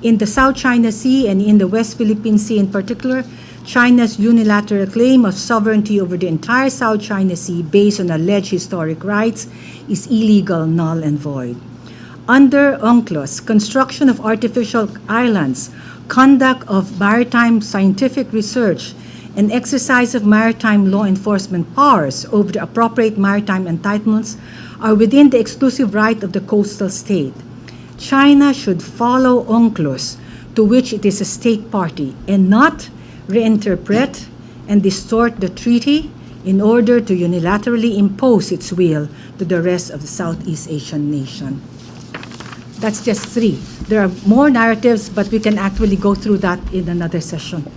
In the South China Sea and in the West Philippine Sea in particular, China's unilateral claim of sovereignty over the entire South China Sea based on alleged historic rights is illegal, null, and void. Under UNCLOS, construction of artificial islands, conduct of maritime scientific research, and exercise of maritime law enforcement powers over the appropriate maritime entitlements are within the exclusive right of the coastal state. China should follow UNCLOS, to which it is a state party, and not reinterpret and distort the treaty in order to unilaterally impose its will to the rest of the Southeast Asian nation. That's just 3. There are more narratives, but we can actually go through that in another session.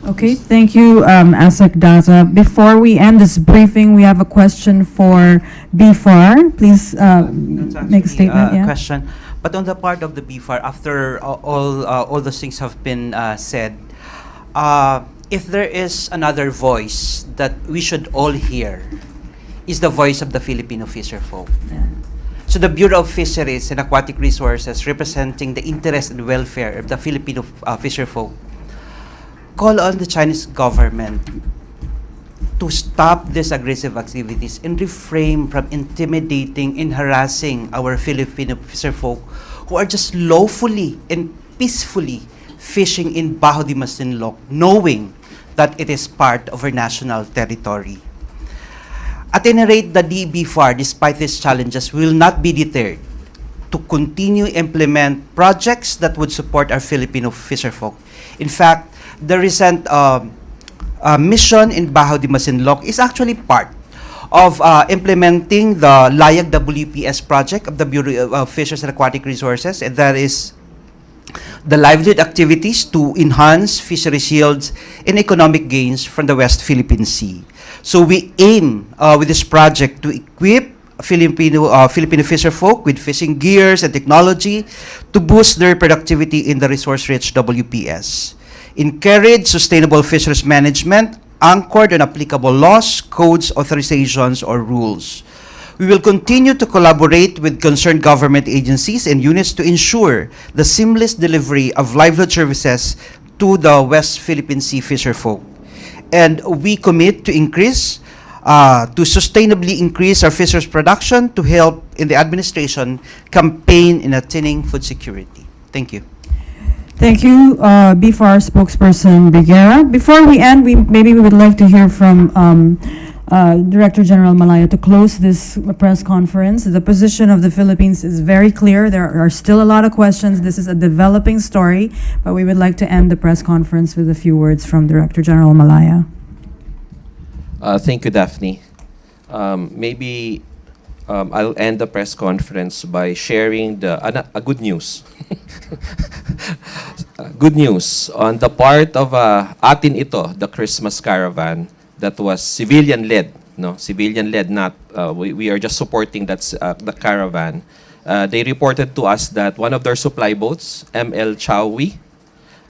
Okay, thank you, ASEC Daza. Before we end this briefing, we have a question for BFAR. Please make a statement. Yeah.
Question. But on the part of the BFAR, after all those things have been said, if there is another voice that we should all hear, is the voice of the Filipino fisherfolk.
Yeah.
So the Bureau of Fisheries and Aquatic Resources, representing the interest and welfare of the Filipino fisherfolk, call on the Chinese government to stop these aggressive activities and refrain from intimidating and harassing our Filipino fisherfolk who are just lawfully and peacefully fishing in Bajo de Masinloc, knowing that it is part of our national territory. At any rate, the DBFAR, despite these challenges, will not be deterred to continue implement projects that would support our Filipino fisherfolk. In fact, the recent mission in Bajo de Masinloc is actually part of implementing the Layag WPS project of the Bureau of Fisheries and Aquatic Resources, and that is the livelihood activities to enhance fisheries yields and economic gains from the West Philippine Sea. So we aim with this project to equip Filipino fisherfolk with fishing gears and technology to boost their productivity in the resource-rich WPS. Encourage sustainable fisheries management anchored on applicable laws, codes, authorizations, or rules. We will continue to collaborate with concerned government agencies and units to ensure the seamless delivery of livelihood services to the West Philippine Sea fisherfolk. And we commit to sustainably increase our fisheries production to help in the administration campaign in attaining food security. Thank you.
Thank you, BFAR spokesperson Biguera. Before we end, we would like to hear from Director General Malaya to close this press conference. The position of the Philippines is very clear. There are still a lot of questions. This is a developing story, but we would like to end the press conference with a few words from Director General Malaya.
Thank you, Daphne. I'll end the press conference by sharing a good news. Good news on the part of Atin Ito, the Christmas caravan that was civilian-led. No, civilian-led, not we are just supporting the caravan. They reported to us that one of their supply boats, ML Chawi,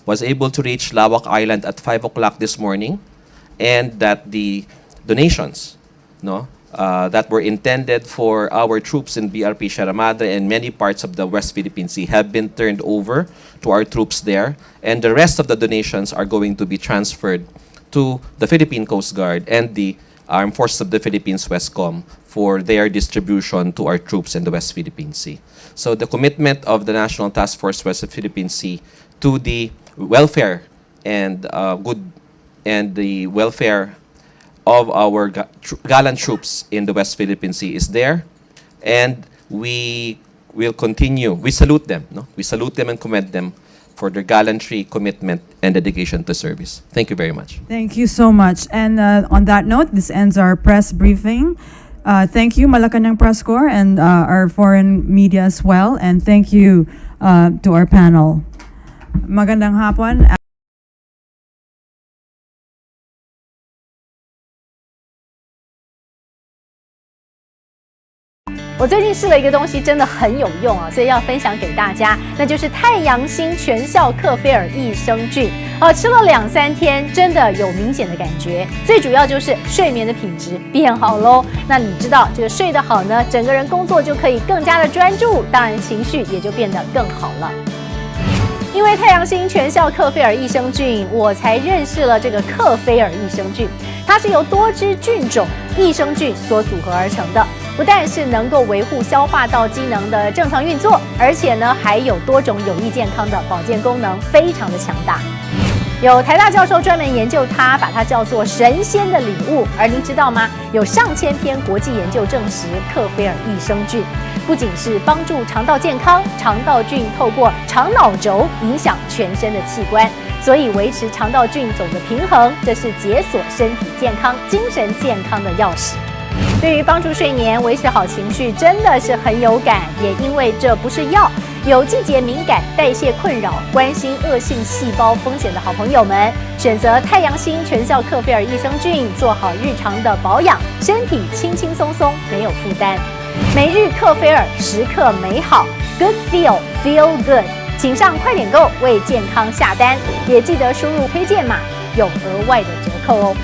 was able to reach Lawak Island at 5 o'clock this morning, and that the donations, that were intended for our troops in BRP Sierra Madre and many parts of the West Philippine Sea have been turned over to our troops there, and the rest of the donations are going to be transferred to the Philippine Coast Guard and the Armed Forces of the Philippines, WESCOM, for their distribution to our troops in the West Philippine Sea. So the commitment of the National Task Force West Philippine Sea to the welfare and the welfare of our gallant troops in the West Philippine Sea is there, and we will continue. We salute them. We salute them and commend them for their gallantry, commitment, and dedication to service. Thank you very much.
Thank you so much. And on that note, this ends our press briefing. Thank you, Malacanang Press Corps, and our foreign media as well. And thank you to our panel. Magandang hapon.
我最近试了一个东西，真的很有用啊，所以要分享给大家，那就是太阳星全效克菲尔益生菌。吃了2-3天，真的有明显的感觉。最主要就是睡眠的品质变好喽。那你知道，这个睡得好呢，整个人工作就可以更加的专注，当然情绪也就变得更好了。因为太阳星全效克菲尔益生菌，我才认识了这个克菲尔益生菌。它是由多支菌种益生菌所组合而成的，不但是能够维护消化道机能的正常运作，而且呢还有多种有益健康的保健功能，非常的强大。有台大教授专门研究它，把它叫做神仙的礼物。而您知道吗？有上千篇国际研究证实，克菲尔益生菌不仅是帮助肠道健康，肠道菌透过肠脑轴影响全身的器官，所以维持肠道菌种的平衡，这是解锁身体健康、精神健康的钥匙。对于帮助睡眠、维持好情绪，真的是很有感。也因为这不是药，有季节敏感、代谢困扰、关心恶性细胞风险的好朋友们，选择太阳星全效克菲尔益生菌，做好日常的保养，身体轻轻松松，没有负担。每日克菲尔，时刻美好 ，Good Feel Good， 请上快点购为健康下单，也记得输入推荐码，有额外的折扣哦。